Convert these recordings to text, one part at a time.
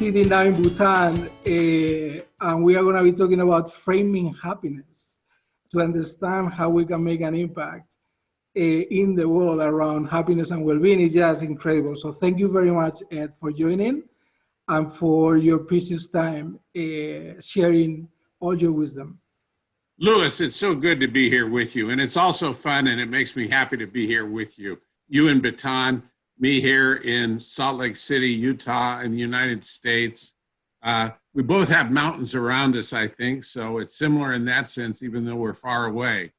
sitting now in Bhutan, and we are going to be talking about framing happiness to understand how we can make an impact in the world around happiness and well-being. Is just incredible. So thank you very much, Ed, for joining and for your precious time sharing all your wisdom. Luis, it's so good to be here with you. And it's also fun, and it makes me happy to be here with you. You in Bhutan, me here in Salt Lake City, Utah, in the United States. We both have mountains around us, I think, so it's similar in that sense, even though we're far away.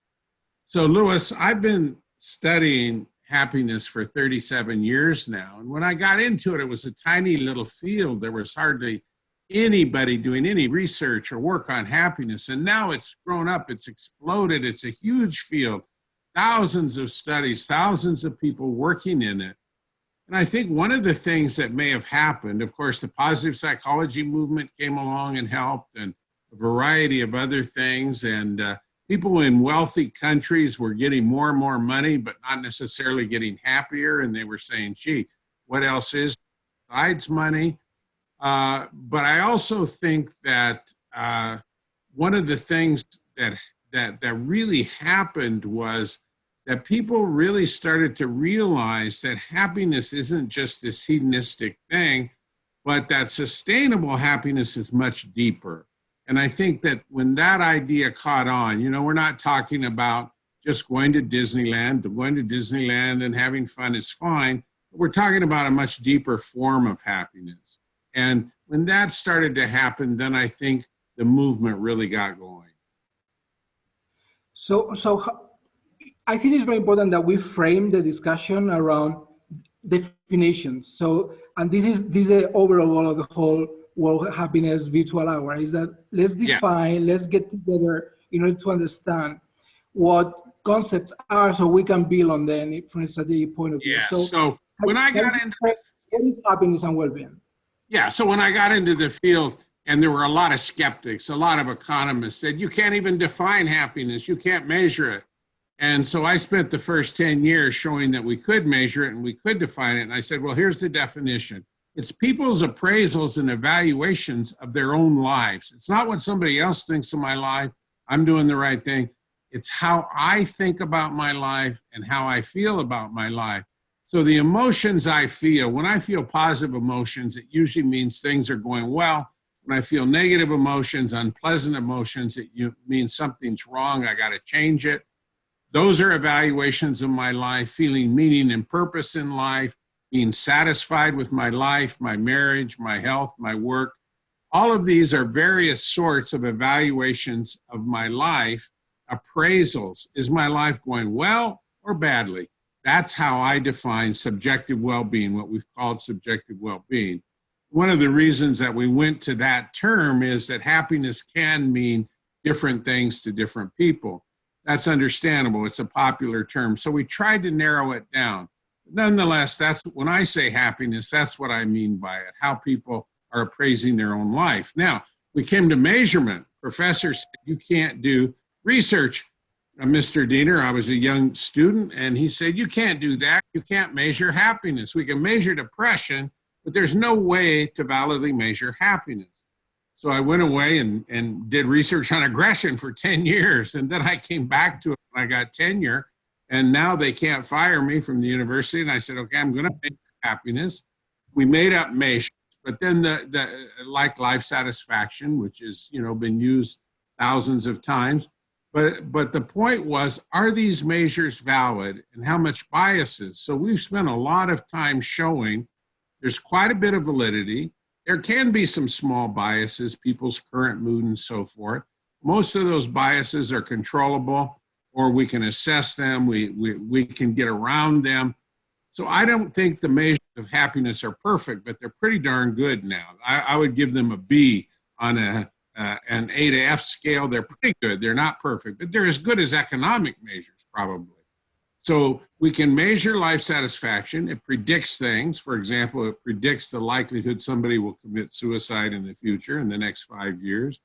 So, Luis, I've been studying happiness for 37 years now. And when I got into it, it was a tiny little field. There was hardly anybody doing any research or work on happiness. And now it's grown up, it's exploded, it's a huge field. Thousands of studies, thousands of people working in it. And I think one of the things that may have happened, of course, the positive psychology movement came along and helped, and a variety of other things. And people in wealthy countries were getting more and more money, but not necessarily getting happier. And they were saying, gee, what else is besides money? But I also think that one of the things that really happened was that people really started to realize that happiness isn't just this hedonistic thing, but that sustainable happiness is much deeper. And I think that when that idea caught on, you know, we're not talking about just going to Disneyland. Going to Disneyland and having fun is fine. But we're talking about a much deeper form of happiness. And when that started to happen, then I think the movement really got going. So I think it's very important that we frame the discussion around definitions. So, and this is the overall goal of the whole World Happiness Virtual Hour, is that let's define, let's get together in order to understand what concepts are so we can build on them from a strategic point of view. Yeah, so when I got into what is happiness and well-being? Yeah, so when I got into the field, and there were a lot of skeptics, a lot of economists said, you can't even define happiness, you can't measure it. And so I spent the first 10 years showing that we could measure it and we could define it. And I said, well, here's the definition. It's people's appraisals and evaluations of their own lives. It's not what somebody else thinks of my life. I'm doing the right thing. It's how I think about my life and how I feel about my life. So the emotions I feel, when I feel positive emotions, it usually means things are going well. When I feel negative emotions, unpleasant emotions, it means something's wrong. I got to change it. Those are evaluations of my life, feeling meaning and purpose in life, being satisfied with my life, my marriage, my health, my work. All of these are various sorts of evaluations of my life, appraisals. Is my life going well or badly? That's how I define subjective well-being, what we've called subjective well-being. One of the reasons that we went to that term is that happiness can mean different things to different people. That's understandable. It's a popular term. So we tried to narrow it down. Nonetheless, that's when I say happiness, that's what I mean by it, how people are appraising their own life. Now, we came to measurement. Professor said, you can't do research. Mr. Diener, I was a young student, and he said, you can't do that. You can't measure happiness. We can measure depression, but there's no way to validly measure happiness. So I went away and did research on aggression for 10 years. And then I came back to it when I got tenure. And now they can't fire me from the university. And I said, okay, I'm going to measure happiness. We made up measures. But then the like life satisfaction, which has been used thousands of times. But the point was, are these measures valid and how much biases? So we've spent a lot of time showing there's quite a bit of validity. There can be some small biases, people's current mood and so forth. Most of those biases are controllable, or we can assess them, we can get around them. So I don't think the measures of happiness are perfect, but they're pretty darn good now. I would give them a B on an A to F scale. They're pretty good. They're not perfect, but they're as good as economic measures, probably. So we can measure life satisfaction. It predicts things. For example, it predicts the likelihood somebody will commit suicide in the future in the next 5 years.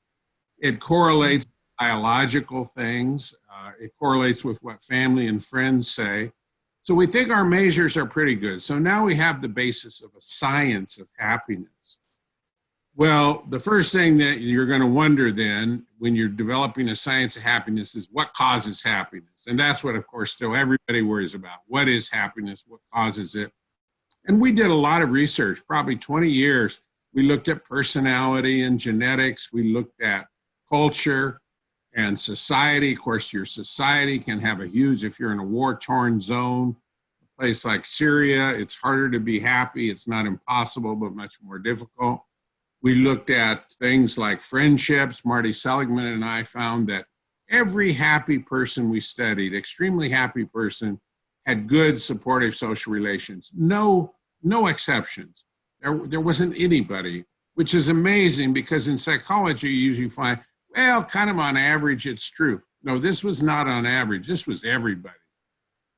It correlates with biological things. It correlates with what family and friends say. So we think our measures are pretty good. So now we have the basis of a science of happiness. Well, the first thing that you're going to wonder then when you're developing a science of happiness is what causes happiness? And that's what, of course, still everybody worries about. What is happiness? What causes it? And we did a lot of research, probably 20 years. We looked at personality and genetics. We looked at culture and society. Of course, your society can have a huge, if you're in a war-torn zone, a place like Syria, it's harder to be happy. It's not impossible, but much more difficult. We looked at things like friendships. Marty Seligman and I found that every happy person we studied, extremely happy person, had good supportive social relations. No exceptions. There wasn't anybody, which is amazing because in psychology you usually find, well, kind of on average it's true. No, this was not on average. This was everybody.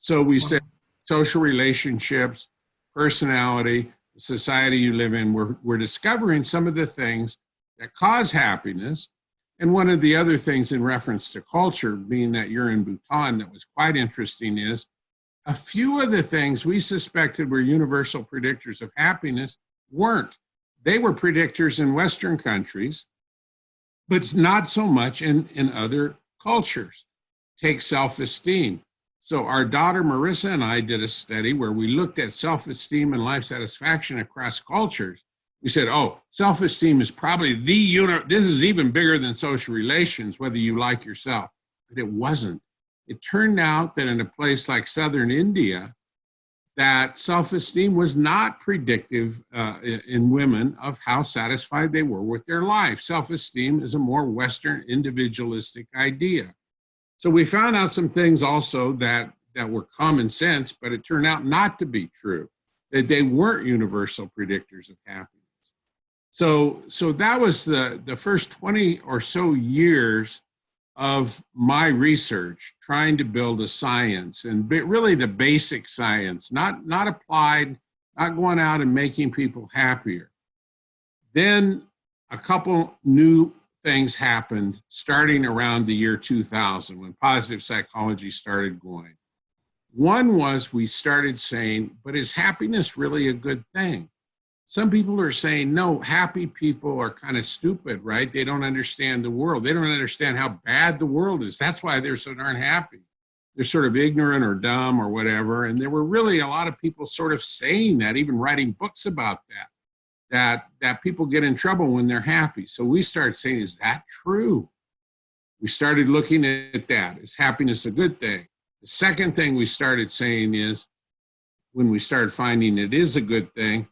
So we said social relationships, personality, the society you live in, we're discovering some of the things that cause happiness. And one of the other things in reference to culture, being that you're in Bhutan, that was quite interesting is a few of the things we suspected were universal predictors of happiness weren't. They were predictors in Western countries, but not so much in other cultures. Take self-esteem. So our daughter Marissa and I did a study where we looked at self-esteem and life satisfaction across cultures. We said, oh, self-esteem is probably this is even bigger than social relations, whether you like yourself. But it wasn't. It turned out that in a place like Southern India, that self-esteem was not predictive in women of how satisfied they were with their life. Self-esteem is a more Western individualistic idea. So we found out some things also that were common sense, but it turned out not to be true, that they weren't universal predictors of happiness. So that was the first 20 or so years of my research, trying to build a science, and really the basic science, not applied, not going out and making people happier. Then a couple new things happened starting around the year 2000 when positive psychology started going. One was we started saying, but is happiness really a good thing? Some people are saying, no, happy people are kind of stupid, right? They don't understand the world. They don't understand how bad the world is. That's why they're so darn happy. They're sort of ignorant or dumb or whatever. And there were really a lot of people sort of saying that, even writing books about that people get in trouble when they're happy. So we started saying, is that true? We started looking at that. Is happiness a good thing? The second thing we started saying is, when we started finding it is a good thing,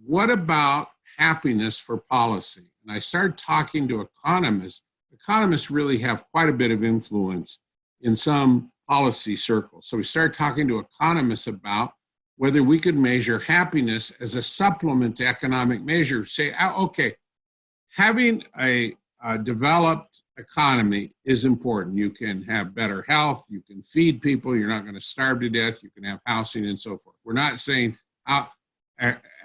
what about happiness for policy? And I started talking to economists. Economists really have quite a bit of influence in some policy circles. So we started talking to economists about whether we could measure happiness as a supplement to economic measures. Say, okay, having a developed economy is important. You can have better health, you can feed people, you're not going to starve to death, you can have housing and so forth. We're not saying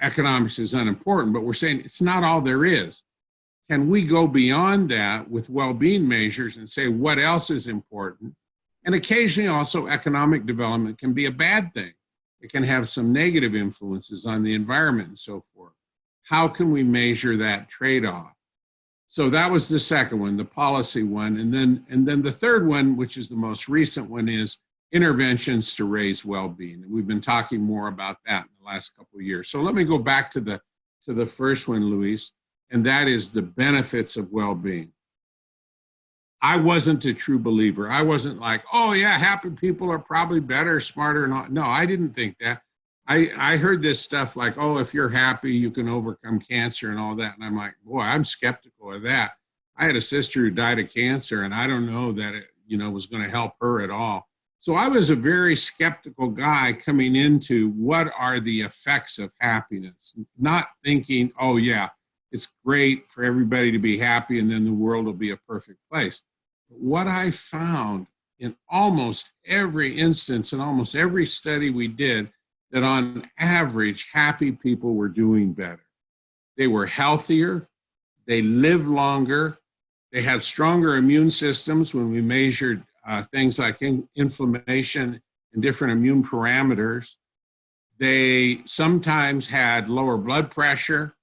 economics is unimportant, but we're saying it's not all there is. Can we go beyond that with well-being measures and say what else is important? And occasionally also economic development can be a bad thing. It can have some negative influences on the environment and so forth. How can we measure that trade-off? So that was the second one, the policy one. And then the third one, which is the most recent one, is interventions to raise well-being. And we've been talking more about that in the last couple of years. So let me go back to the first one, Luis, and that is the benefits of well-being. I wasn't a true believer. I wasn't like, oh yeah, happy people are probably better, smarter, and all. No, I didn't think that. I heard this stuff like, oh, if you're happy, you can overcome cancer and all that. And I'm like, boy, I'm skeptical of that. I had a sister who died of cancer, and I don't know that it, was going to help her at all. So I was a very skeptical guy coming into what are the effects of happiness, not thinking, oh yeah, it's great for everybody to be happy and then the world will be a perfect place. But what I found in almost every instance, in almost every study we did, that on average, happy people were doing better. They were healthier, they lived longer, they had stronger immune systems when we measured things like inflammation and different immune parameters. They sometimes had lower blood pressure.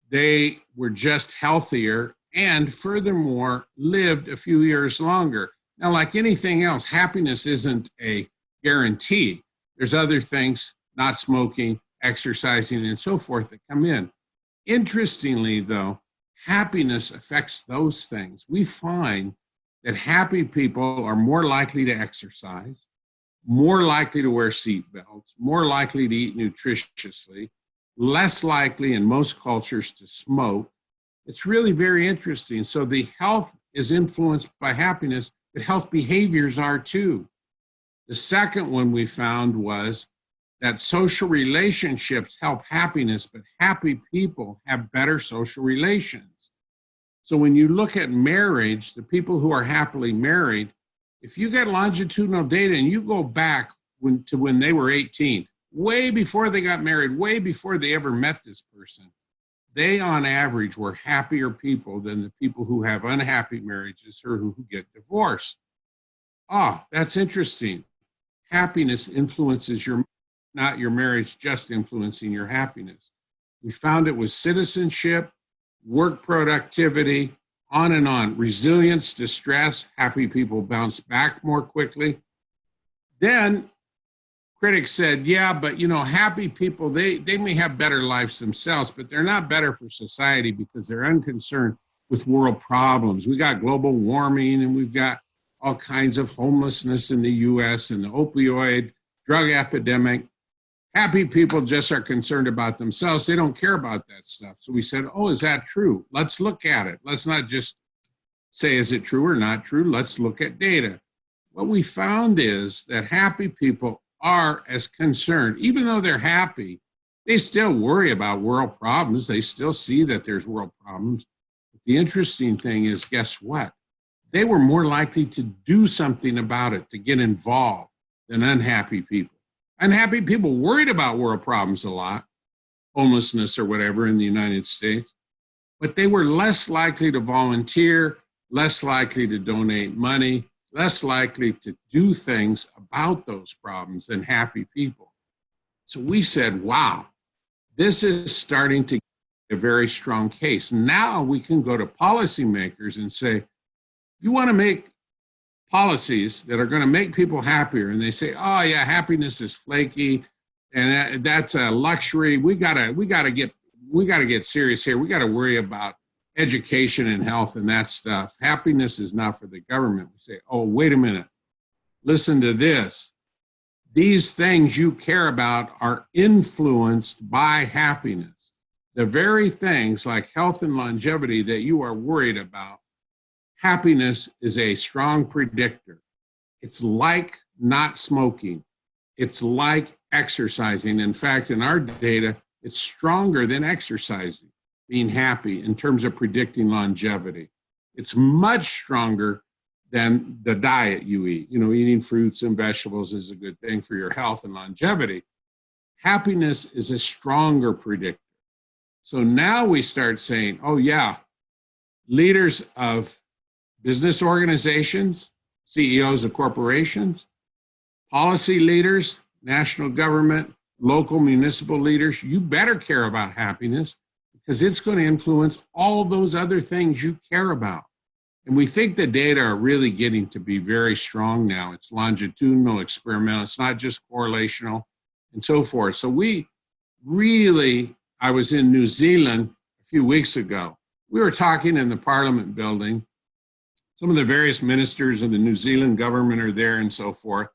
they were just healthier and furthermore lived a few years longer. Now, like anything else, happiness isn't a guarantee. There's other things, not smoking, exercising, and so forth, that come in. Interestingly, though, happiness affects those things. We find that happy people are more likely to exercise, more likely to wear seatbelts, more likely to eat nutritiously, less likely in most cultures to smoke. It's really very interesting. So the health is influenced by happiness, but health behaviors are too. The second one we found was that social relationships help happiness, but happy people have better social relations. So when you look at marriage, the people who are happily married, if you get longitudinal data and you go back to when they were 18, way before they got married, way before they ever met this person, they on average were happier people than the people who have unhappy marriages or who get divorced. Ah, that's interesting. Happiness influences not your marriage, just influencing your happiness. We found it was citizenship, work productivity, on and on. Resilience to stress, happy people bounce back more quickly. Then critics said, yeah, but happy people, they may have better lives themselves, but they're not better for society because they're unconcerned with world problems. We got global warming and we've got all kinds of homelessness in the US and the opioid drug epidemic. Happy people just are concerned about themselves. They don't care about that stuff. So we said, oh, is that true? Let's look at it. Let's not just say, is it true or not true? Let's look at data. What we found is that happy people are as concerned, even though they're happy, they still worry about world problems. They still see that there's world problems. But the interesting thing is, guess what? They were more likely to do something about it, to get involved, than unhappy people. Unhappy people worried about world problems a lot, homelessness or whatever in the United States, but they were less likely to volunteer, less likely to donate money, less likely to do things about those problems than happy people. So we said, wow, this is starting to get a very strong case. Now we can go to policymakers and say, you want to make policies that are going to make people happier, and they say, oh yeah, happiness is flaky and that's a luxury. We gotta get serious here. We got to worry about education and health and that stuff. Happiness is not for the government. We say, oh, wait a minute, listen to this. These things you care about are influenced by happiness. The very things like health and longevity that you are worried about, happiness is a strong predictor. It's like not smoking. It's like exercising. In fact, in our data, it's stronger than exercising, being happy in terms of predicting longevity. It's much stronger than the diet you eat. Eating fruits and vegetables is a good thing for your health and longevity. Happiness is a stronger predictor. So now we start saying, oh yeah, leaders of business organizations, CEOs of corporations, policy leaders, national government, local municipal leaders, you better care about happiness because it's going to influence all those other things you care about. And we think the data are really getting to be very strong now. It's longitudinal, experimental, it's not just correlational and so forth. So I was in New Zealand a few weeks ago. We were talking in the Parliament building. Some of the various ministers of the New Zealand government are there and so forth.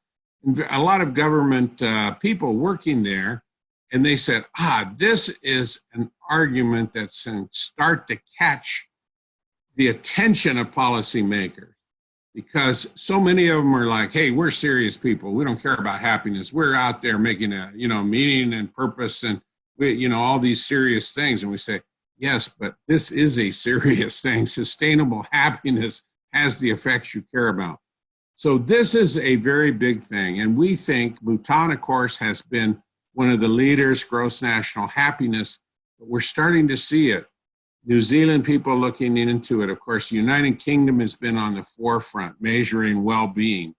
And a lot of government people working there. And they said, this is an argument that's going to start to catch the attention of policymakers, because so many of them are like, hey, we're serious people. We don't care about happiness. We're out there making a, meaning and purpose and, all these serious things. And we say, yes, but this is a serious thing. Sustainable happiness has the effects you care about. So this is a very big thing. And we think Bhutan, of course, has been one of the leaders, gross national happiness, but we're starting to see it. New Zealand people looking into it. Of course, the United Kingdom has been on the forefront, measuring well-being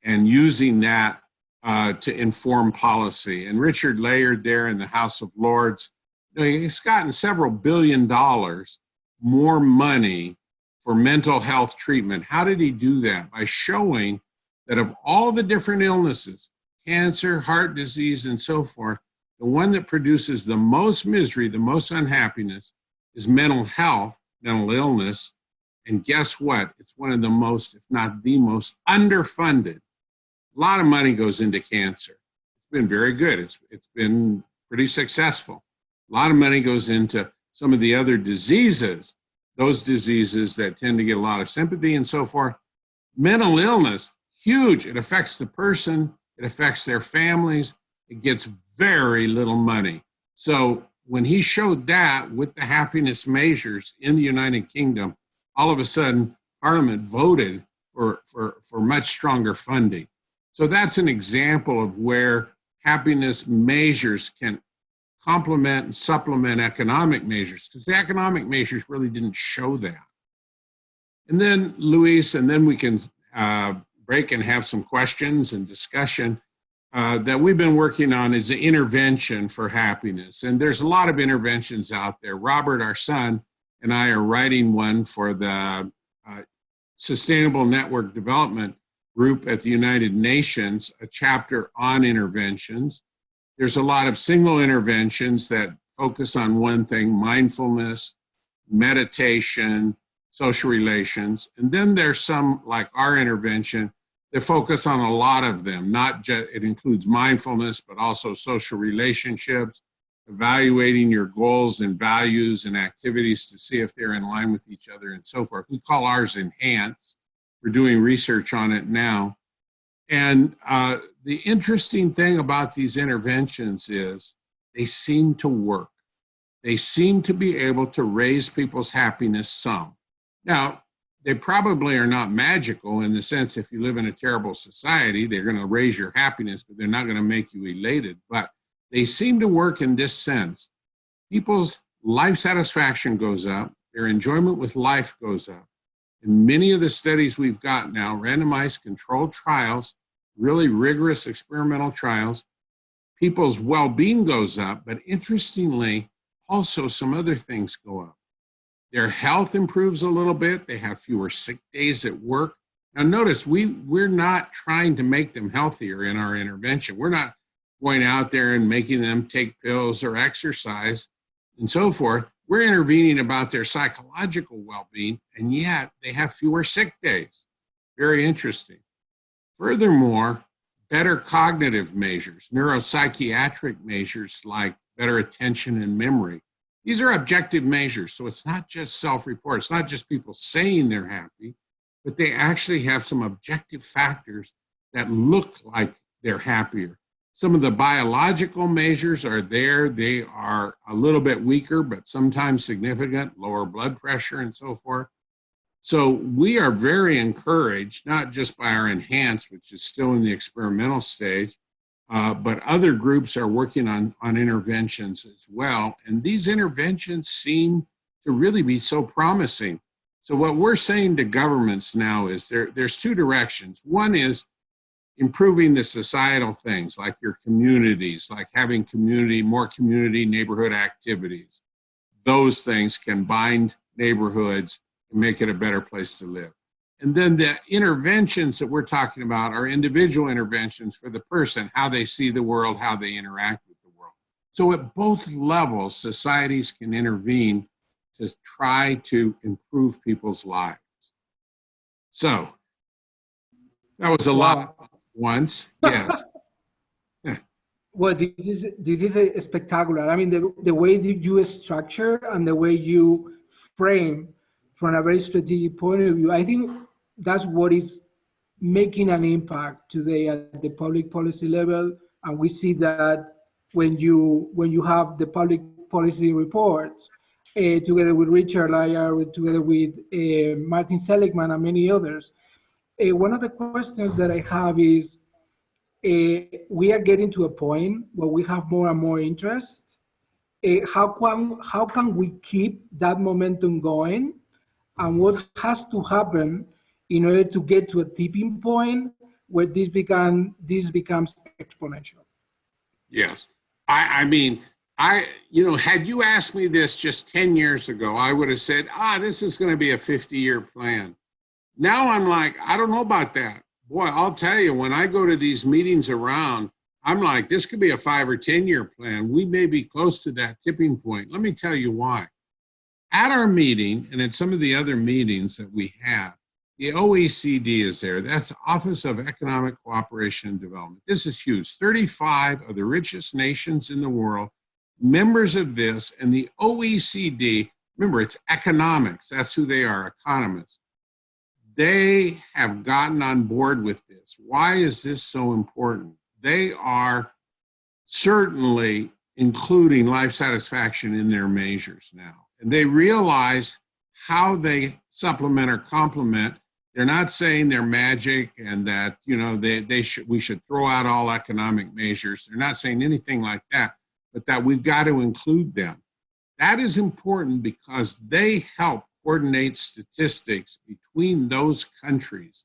and using that to inform policy. And Richard Layard there in the House of Lords, He's gotten several $billion more money for mental health treatment. How did he do that? By showing that of all the different illnesses, cancer, heart disease, and so forth, the one that produces the most misery, the most unhappiness, is mental health, mental illness. And guess what? It's one of the most, if not the most, underfunded. A lot of money goes into cancer. It's been very good. It's been pretty successful. A lot of money goes into some of the other diseases, those diseases that tend to get a lot of sympathy and so forth. Mental illness, huge. It affects the person. It affects their families. It gets very little money. So when he showed that with the happiness measures in the United Kingdom, all of a sudden, Parliament voted for much stronger funding. So that's an example of where happiness measures can complement and supplement economic measures, because the economic measures really didn't show that. And then, Luis, and then we can break and have some questions and discussion that we've been working on is the intervention for happiness. And there's a lot of interventions out there. Robert, our son, and I are writing one for the Sustainable Network Development Group at the United Nations, a chapter on interventions. There's a lot of single interventions that focus on one thing: mindfulness, meditation, social relations. And then there's some, like our intervention, that focus on a lot of them. Not just, it includes mindfulness, but also social relationships, evaluating your goals and values and activities to see if they're in line with each other and so forth. We call ours Enhance. We're doing research on it now. And the interesting thing about these interventions is they seem to work. They seem to be able to raise people's happiness some. Now, they probably are not magical in the sense if you live in a terrible society, they're going to raise your happiness, but they're not going to make you elated. But they seem to work in this sense. People's life satisfaction goes up, their enjoyment with life goes up. In many of the studies we've got now, randomized controlled trials, really rigorous experimental trials, people's well-being goes up, but interestingly, also some other things go up. Their health improves a little bit. They have fewer sick days at work. Now notice, we're not trying to make them healthier in our intervention. We're not going out there and making them take pills or exercise and so forth. We're intervening about their psychological well-being, and yet they have fewer sick days. Very interesting. Furthermore, better cognitive measures, neuropsychiatric measures like better attention and memory. These are objective measures, so it's not just self-report. It's not just people saying they're happy, but they actually have some objective factors that look like they're happier. Some of the biological measures are there. They are a little bit weaker, but sometimes significant, lower blood pressure and so forth. So we are very encouraged, not just by our Enhance, which is still in the experimental stage, but other groups are working on interventions as well. And these interventions seem to really be so promising. So what we're saying to governments now is there's two directions. One is improving the societal things like your communities, like having more community neighborhood activities. Those things can bind neighborhoods and make it a better place to live. And then the interventions that we're talking about are individual interventions for the person, how they see the world, how they interact with the world. So at both levels, societies can intervene to try to improve people's lives. So that was a lot once, yes. Well, this is a spectacular. I mean, the way that you structure and the way you frame from a very strategic point of view, I think that's what is making an impact today at the public policy level. And we see that when you have the public policy reports, together with Richard Lyer, together with Martin Seligman and many others, one of the questions that I have is, we are getting to a point where we have more and more interest. How can we keep that momentum going? And what has to happen in order to get to a tipping point where this becomes exponential? Yes. I mean, Had you asked me this just 10 years ago, I would have said, this is going to be a 50-year plan. Now I'm like, I don't know about that. Boy, I'll tell you, when I go to these meetings around, I'm like, this could be a 5 or 10-year plan. We may be close to that tipping point. Let me tell you why. At our meeting and at some of the other meetings that we have, the OECD is there. That's Office of Economic Cooperation and Development. This is huge. 35 of the richest nations in the world, members of this, and the OECD, remember, it's economics. That's who they are, economists. They have gotten on board with this. Why is this so important? They are certainly including life satisfaction in their measures now. And they realize how they supplement or complement. They're not saying they're magic and that, we should throw out all economic measures. They're not saying anything like that, but that we've got to include them. That is important because they help coordinate statistics between those countries.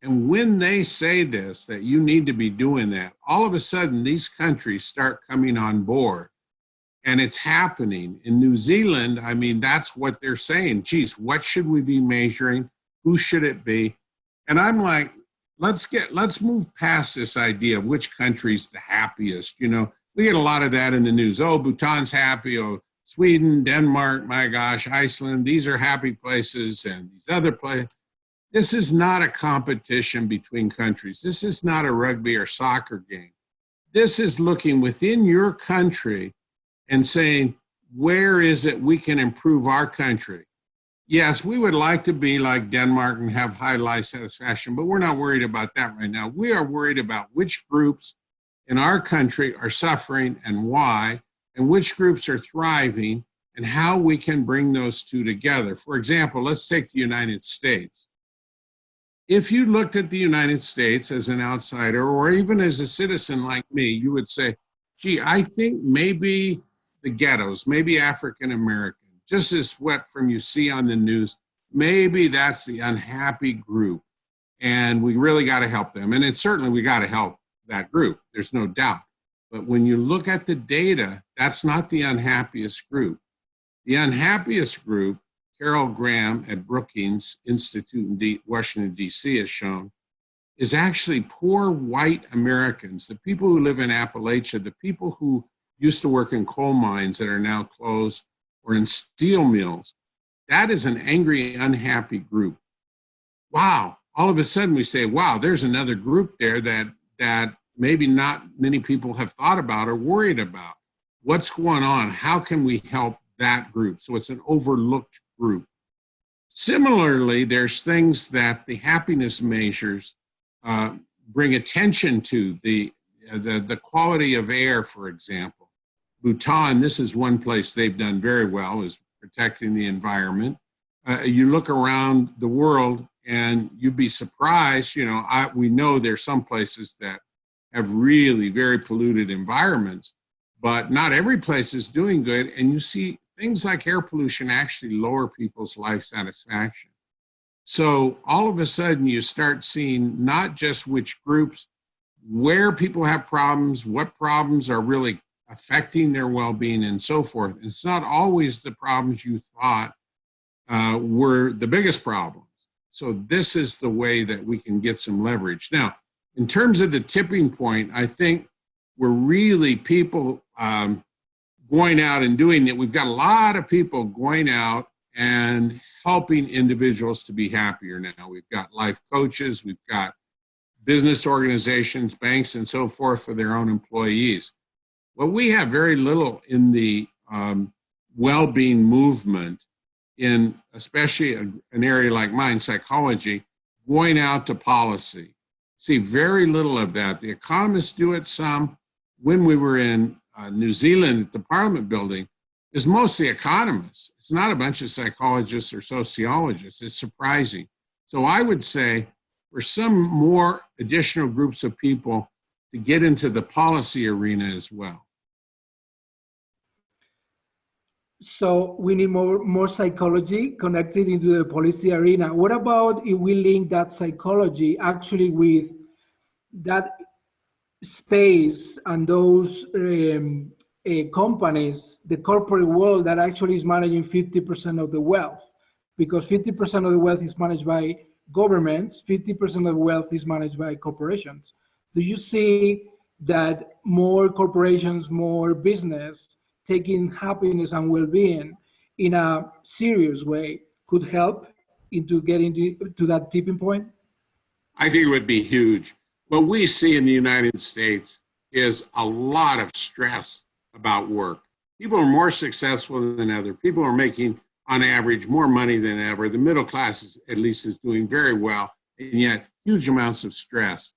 And when they say this, that you need to be doing that, all of a sudden these countries start coming on board. And it's happening. In New Zealand, I mean, that's what they're saying. Geez, what should we be measuring? Who should it be? And I'm like, let's move past this idea of which country's the happiest. We get a lot of that in the news. Oh, Bhutan's happy. Oh, Sweden, Denmark, my gosh, Iceland, these are happy places, and these other places. This is not a competition between countries. This is not a rugby or soccer game. This is looking within your country and saying, where is it we can improve our country? Yes, we would like to be like Denmark and have high life satisfaction, but we're not worried about that right now. We are worried about which groups in our country are suffering and why, and which groups are thriving, and how we can bring those two together. For example, let's take the United States. If you looked at the United States as an outsider, or even as a citizen like me, you would say, gee, I think maybe the ghettos, maybe African American, just as what you see on the news, maybe that's the unhappy group, and we really got to help them. And certainly we got to help that group, there's no doubt. But when you look at the data, that's not the unhappiest group. The unhappiest group, Carol Graham at Brookings Institute in Washington, D.C. has shown, is actually poor white Americans, the people who live in Appalachia, the people who used to work in coal mines that are now closed, or in steel mills. That is an angry, unhappy group. Wow. All of a sudden we say, wow, there's another group there that maybe not many people have thought about or worried about. What's going on? How can we help that group? So it's an overlooked group. Similarly, there's things that the happiness measures bring attention to, the quality of air, for example. Bhutan, this is one place they've done very well, is protecting the environment. You look around the world and you'd be surprised, we know there's some places that have really very polluted environments, but not every place is doing good. And you see things like air pollution actually lower people's life satisfaction. So all of a sudden you start seeing not just which groups, where people have problems, what problems are really affecting their well-being and so forth. It's not always the problems you thought were the biggest problems. So this is the way that we can get some leverage. Now, in terms of the tipping point, I think we're really people going out and doing it. We've got a lot of people going out and helping individuals to be happier now. We've got life coaches, we've got business organizations, banks, and so forth for their own employees. Well, we have very little in the well-being movement, in especially an area like mine, psychology, going out to policy. See very little of that. The economists do it some. When we were in New Zealand at the Parliament building, it's mostly economists. It's not a bunch of psychologists or sociologists. It's surprising. So I would say for some more additional groups of people to get into the policy arena as well. So we need more psychology connected into the policy arena. What about if we link that psychology actually with that space and those companies, the corporate world that actually is managing 50% of the wealth, because 50% of the wealth is managed by governments, 50% of the wealth is managed by corporations. Do you see that more corporations, more business, taking happiness and well-being in a serious way could help into getting to that tipping point? I think it would be huge. What we see in the United States is a lot of stress about work. People are more successful than ever. People are making, on average, more money than ever. The middle class, at least, is doing very well, and yet huge amounts of stress.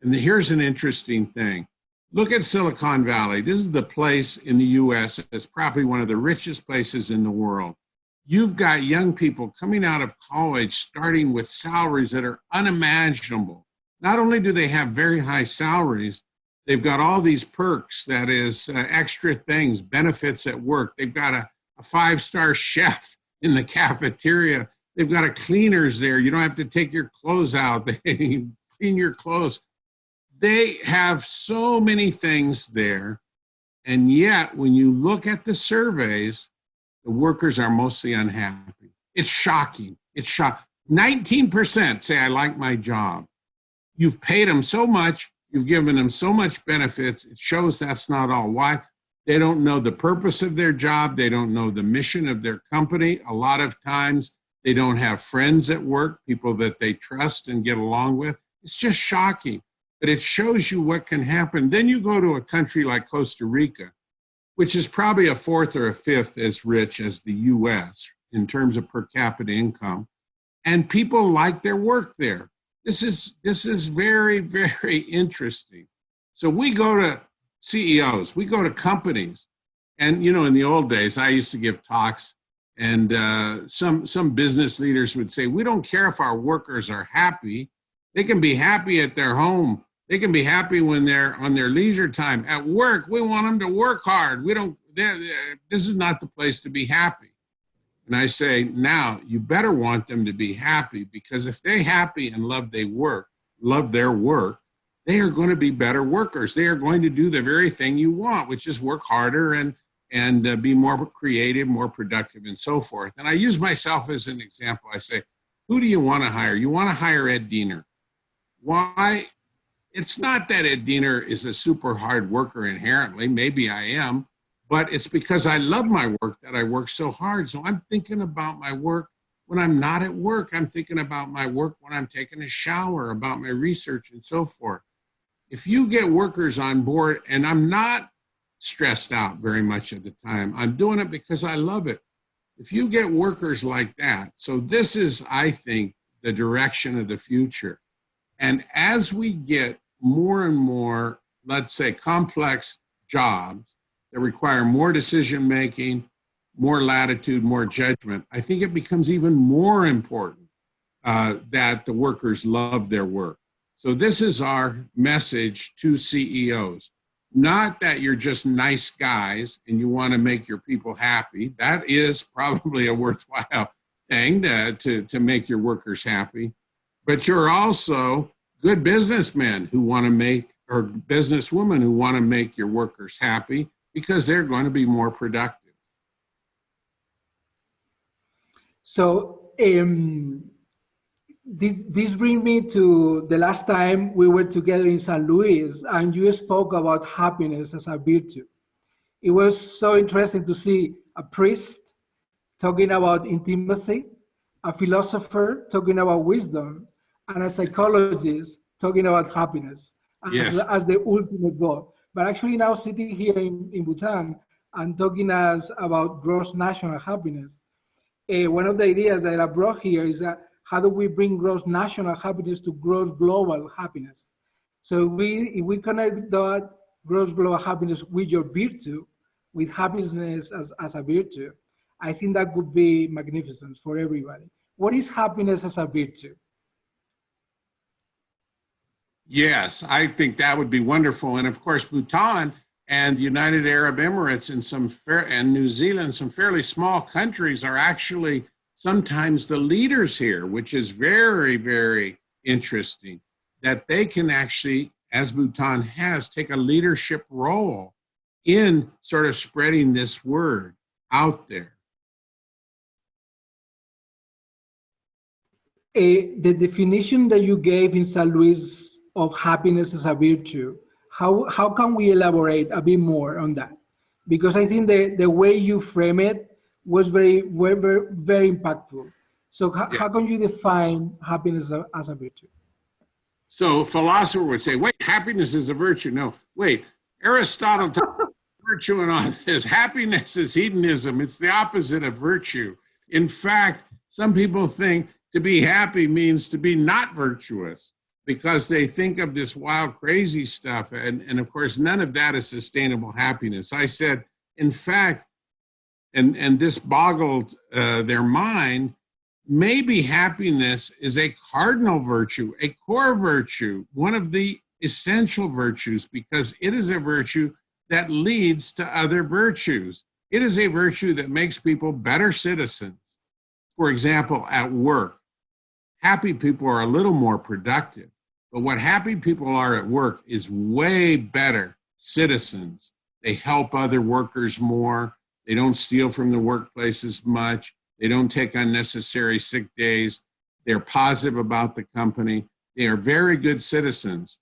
And here's an interesting thing. Look at Silicon Valley. This is the place in the U.S. that's probably one of the richest places in the world. You've got young people coming out of college starting with salaries that are unimaginable. Not only do they have very high salaries, they've got all these perks, that is extra things, benefits at work. They've got a five-star chef in the cafeteria. They've got a cleaners there. You don't have to take your clothes out. They clean your clothes. They have so many things there. And yet, when you look at the surveys, the workers are mostly unhappy. It's shocking. It's shocking. 19% say, I like my job. You've paid them so much. You've given them so much benefits. It shows that's not all. Why? They don't know the purpose of their job. They don't know the mission of their company. A lot of times they don't have friends at work, people that they trust and get along with. It's just shocking. But it shows you what can happen. Then you go to a country like Costa Rica, which is probably a fourth or a fifth as rich as the US in terms of per capita income. And people like their work there. This is very, very interesting. So we go to CEOs, we go to companies. And, you know, in the old days, I used to give talks, and some business leaders would say, we don't care if our workers are happy. They can be happy at their home. They can be happy when they're on their leisure time. At work, we want them to work hard. This is not the place to be happy. And I say, now you better want them to be happy, because if they're happy and love their work, they are going to be better workers. They are going to do the very thing you want, which is work harder and be more creative, more productive, and so forth. And I use myself as an example. I say, who do you want to hire? You want to hire Ed Diener. Why? It's not that Ed Diener is a super hard worker inherently. Maybe I am. But it's because I love my work that I work so hard. So I'm thinking about my work when I'm not at work. I'm thinking about my work when I'm taking a shower, about my research and so forth. If you get workers on board, and I'm not stressed out very much of the time, I'm doing it because I love it. If you get workers like that, so this is, I think, the direction of the future. And as we get more and more, let's say, complex jobs that require more decision-making, more latitude, more judgment, I think it becomes even more important that the workers love their work. So this is our message to CEOs. Not that you're just nice guys and you want to make your people happy. That is probably a worthwhile thing to make your workers happy. But you're also good businessmen who want to make, or businesswomen who want to make your workers happy, because they're going to be more productive. So this brings me to the last time we were together in San Luis, and you spoke about happiness as a virtue. It was so interesting to see a priest talking about intimacy, a philosopher talking about wisdom, and a psychologist talking about happiness as the ultimate goal. But actually now sitting here in Bhutan and talking us about gross national happiness, one of the ideas that I brought here is that how do we bring gross national happiness to gross global happiness? So if we connect that gross global happiness with your virtue, with happiness as a virtue, I think that could be magnificent for everybody. What is happiness as a virtue? Yes, I think that would be wonderful. And of course, Bhutan and the United Arab Emirates and New Zealand, some fairly small countries, are actually sometimes the leaders here, which is very, very interesting, that they can actually, as Bhutan has, take a leadership role in sort of spreading this word out there. The definition that you gave in San Luis of happiness as a virtue, how can we elaborate a bit more on that? Because I think the way you frame it was very impactful. So how can you define happiness as a virtue? So a philosopher would say, wait, happiness is a virtue. No, wait, Aristotle talked about virtue and all this. Happiness is hedonism. It's the opposite of virtue. In fact, some people think to be happy means to be not virtuous because they think of this wild, crazy stuff. And of course, none of that is sustainable happiness. I said, in fact, and this boggled their mind, maybe happiness is a cardinal virtue, a core virtue, one of the essential virtues, because it is a virtue that leads to other virtues. It is a virtue that makes people better citizens. For example, at work, happy people are a little more productive, but what happy people are at work is way better citizens. They help other workers more. They don't steal from the workplace as much. They don't take unnecessary sick days. They're positive about the company. They are very good citizens.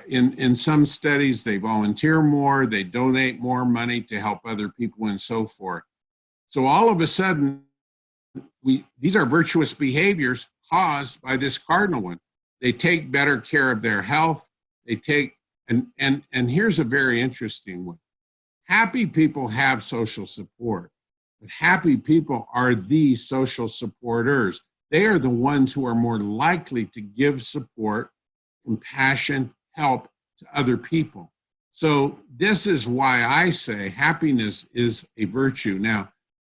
In some studies, they volunteer more, they donate more money to help other people and so forth. So all of a sudden, these are virtuous behaviors caused by this cardinal one. They take better care of their health. They take, and here's a very interesting one. Happy people have social support, but happy people are the social supporters. They are the ones who are more likely to give support, compassion, help to other people. So this is why I say happiness is a virtue. Now,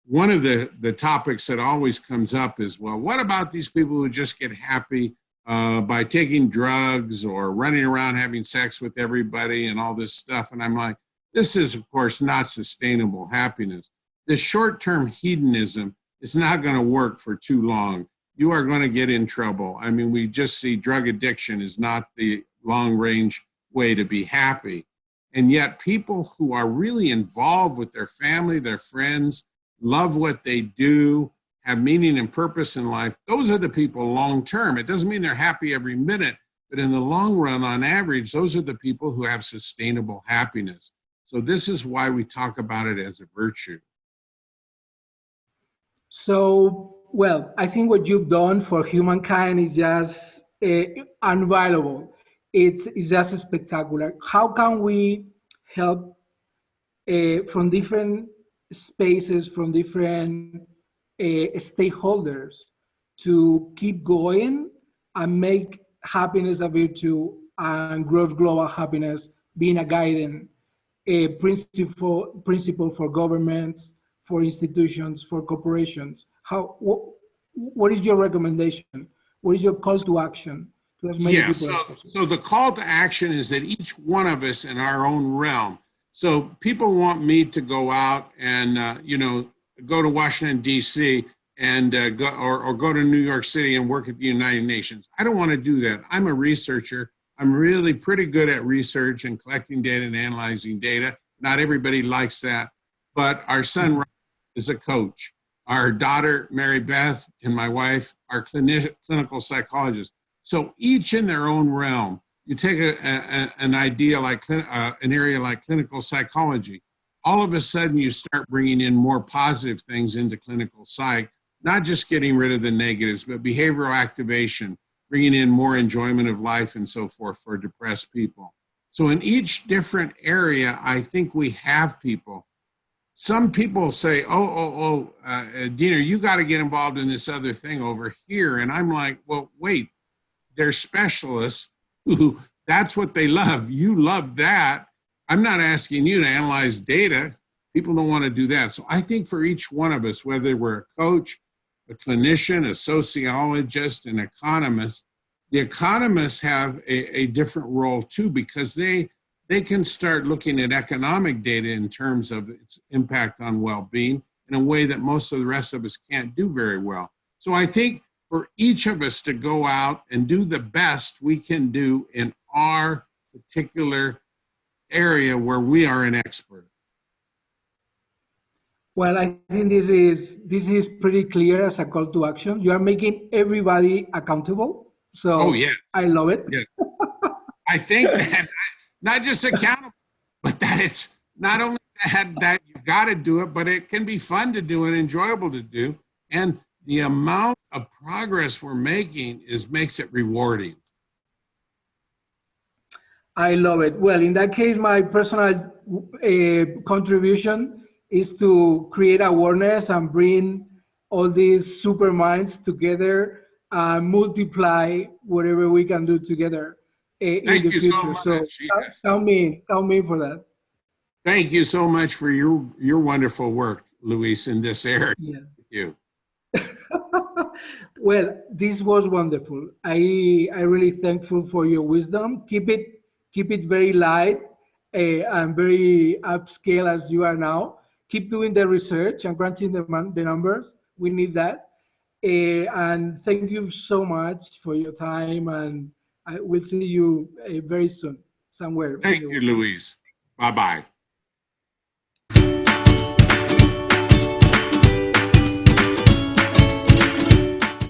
one of the topics that always comes up is, well, what about these people who just get happy by taking drugs or running around having sex with everybody and all this stuff? And I'm like, this is, of course, not sustainable happiness. This short-term hedonism is not going to work for too long. You are going to get in trouble. I mean, we just see drug addiction is not the long-range way to be happy. And yet people who are really involved with their family, their friends, love what they do, have meaning and purpose in life, those are the people long-term. It doesn't mean they're happy every minute, but in the long run, on average, those are the people who have sustainable happiness. So this is why we talk about it as a virtue. So, well, I think what you've done for humankind is just unrivalable. It's just spectacular. How can we help from different spaces, from different stakeholders to keep going and make happiness a virtue and grow global happiness being a guiding principle for governments, for institutions, for corporations? What is your recommendation? What is your call to action to as many people as possible? So the call to action is that each one of us in our own realm. So people want me to go out and go to Washington D.C. and go to New York City and work at the United Nations. I don't want to do that. I'm a researcher. I'm really pretty good at research and collecting data and analyzing data. Not everybody likes that, but our son is a coach. Our daughter, Mary Beth, and my wife are clinical psychologists. So each in their own realm. You take an idea like an area like clinical psychology, all of a sudden you start bringing in more positive things into clinical psych, not just getting rid of the negatives, but behavioral activation, bringing in more enjoyment of life and so forth for depressed people. So in each different area, I think we have people. Some people say, Diener, you got to get involved in this other thing over here. And I'm like, well, wait, they're specialists who that's what they love. You love that. I'm not asking you to analyze data. People don't want to do that. So I think for each one of us, whether we're a coach, a clinician, a sociologist, an economist, the economists have a different role too, because they can start looking at economic data in terms of its impact on well-being in a way that most of the rest of us can't do very well. So I think for each of us to go out and do the best we can do in our particular area where we are an expert. Well, I think this is pretty clear as a call to action. You are making everybody accountable. So Oh, yeah. I love it. Yeah. I think that not just accountable, but that it's not only that you got to do it, but it can be fun to do and enjoyable to do. And the amount of progress we're making makes it rewarding. I love it. Well, in that case, my personal contribution is to create awareness and bring all these super minds together and multiply whatever we can do together in the future. So count me for that. Thank you so much for your wonderful work, Luis, in this area. Yes. Thank you. Well, this was wonderful. I'm really thankful for your wisdom. Keep it very light and very upscale as you are now. Keep doing the research and crunching the numbers. We need that. And thank you so much for your time. And I will see you very soon somewhere. Thank you, Luis. Bye-bye.